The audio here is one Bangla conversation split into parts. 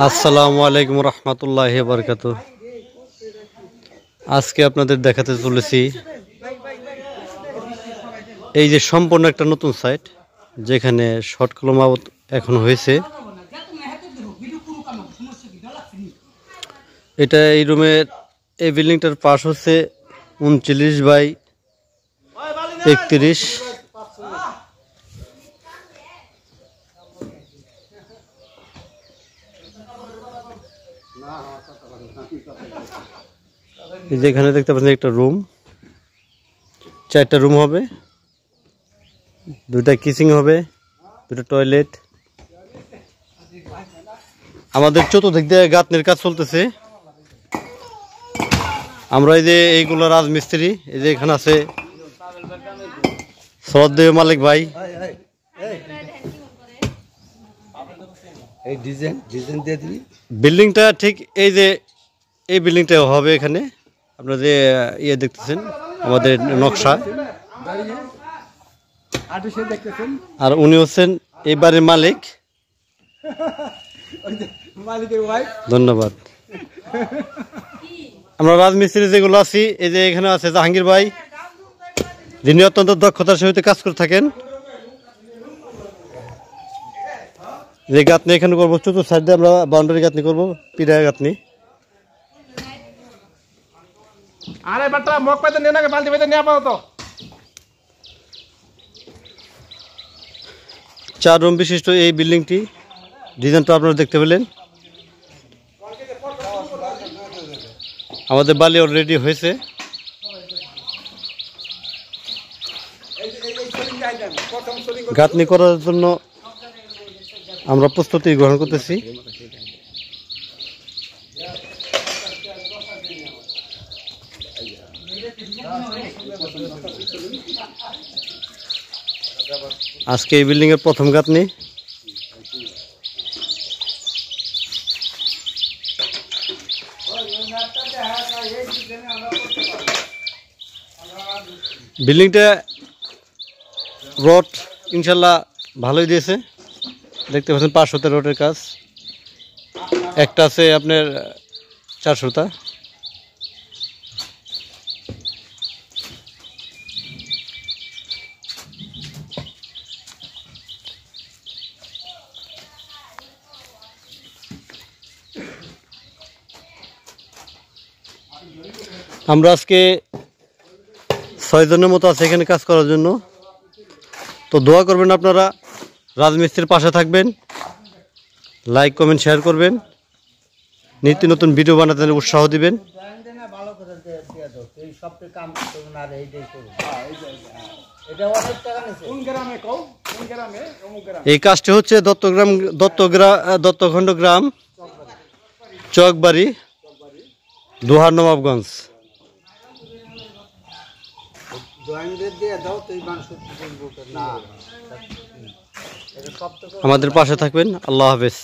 আসসালামু আলাইকুম রহমতুল্লাহি ওয়া বারাকাতুহু। আজকে আপনাদের দেখাতে চলেছি এই যে সম্পূর্ণ একটা নতুন সাইট, যেখানে শর্ট কলম এখন হয়েছে। এটা এই রুমের এই বিল্ডিংটার পাশ হচ্ছে 39/31। যেখানে দেখতে পাচ্ছেন একটা রুম, 4টা রুম হবে, 2টা কিচেন হবে, 2টা টয়লেট। আমাদের চতুর্দিক দিয়ে গাঁথনির কাজ চলতেছে। আমরা এই যে এইগুলো রাজমিস্ত্রি, এই যে এখানে আছে শ্রদ্ধেয় মালিক ভাই। এই ডিজাইন দিয়ে দিবি। বিল্ডিংটা ঠিক এই যে এই বিল্ডিংটা হবে এখানে। আপনারা যে ইয়ে দেখতেছেন আমাদের নকশা, আর উনি হচ্ছেন এই বাড়ির মালিক। ধন্যবাদ। আমরা রাজমিস্ত্রি যেগুলো আছি, এই যে এখানে আছে জাহাঙ্গীর ভাই, যিনি অত্যন্ত দক্ষতার সহিত কাজ করে থাকেন। যে গাঁথনি এখানে করবো, চতুর্থ সাইড দিয়ে আমরা বাউন্ডারি গাঁথনি করবো, পিড়া গাঁথনি। আরে বাটা মগ পাইতে নে না, বালতি পাইতে নে পাও তো। 4 রুম বিশিষ্ট এই বিল্ডিংটি, ডিজাইনটা আপনারা দেখতে পেলেন। আমাদের বালি অলরেডি হয়েছে। গাঁথনি করার জন্য আমরা প্রস্তুতি গ্রহণ করতেছি। আজকে এই বিল্ডিং এর প্রথম গাঁথনি। বিল্ডিংটা রড ইনশাল্লাহ ভালোই দিয়েছে। দেখতে পাচ্ছেন 500 রডের কাজ, একটা আছে আপনার 400টা। আমরা আজকে 6 জনের মতো আছে এখানে কাজ করার জন্য। তো দোয়া করবেন আপনারা, রাজমিস্ত্রির পাশে থাকবেন, লাইক কমেন্ট শেয়ার করবেন, নিত্য নতুন ভিডিও বানাতে উৎসাহ দিবেন। এই কাজটি হচ্ছে দত্তখণ্ড গ্রাম, চকবাড়ি, দোহার নবাবগঞ্জ। আমাদের পাশে থাকবেন। আল্লাহ হাফেজ।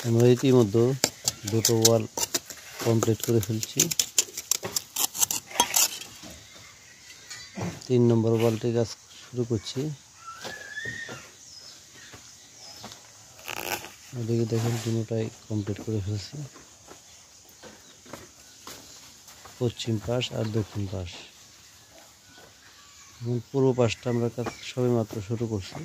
আমরা ইতিমধ্যে 2টো ওয়াল কমপ্লিট করে ফেলছি। 3 নম্বর ওয়ালটি কাজ শুরু করছি। ওদিকে দেখেন 2টাই কমপ্লিট করে ফেলছি, পশ্চিম পাশ আর দক্ষিণ পাশ। পূর্ব পাশটা আমরা কাজ সবে মাত্র শুরু করছি।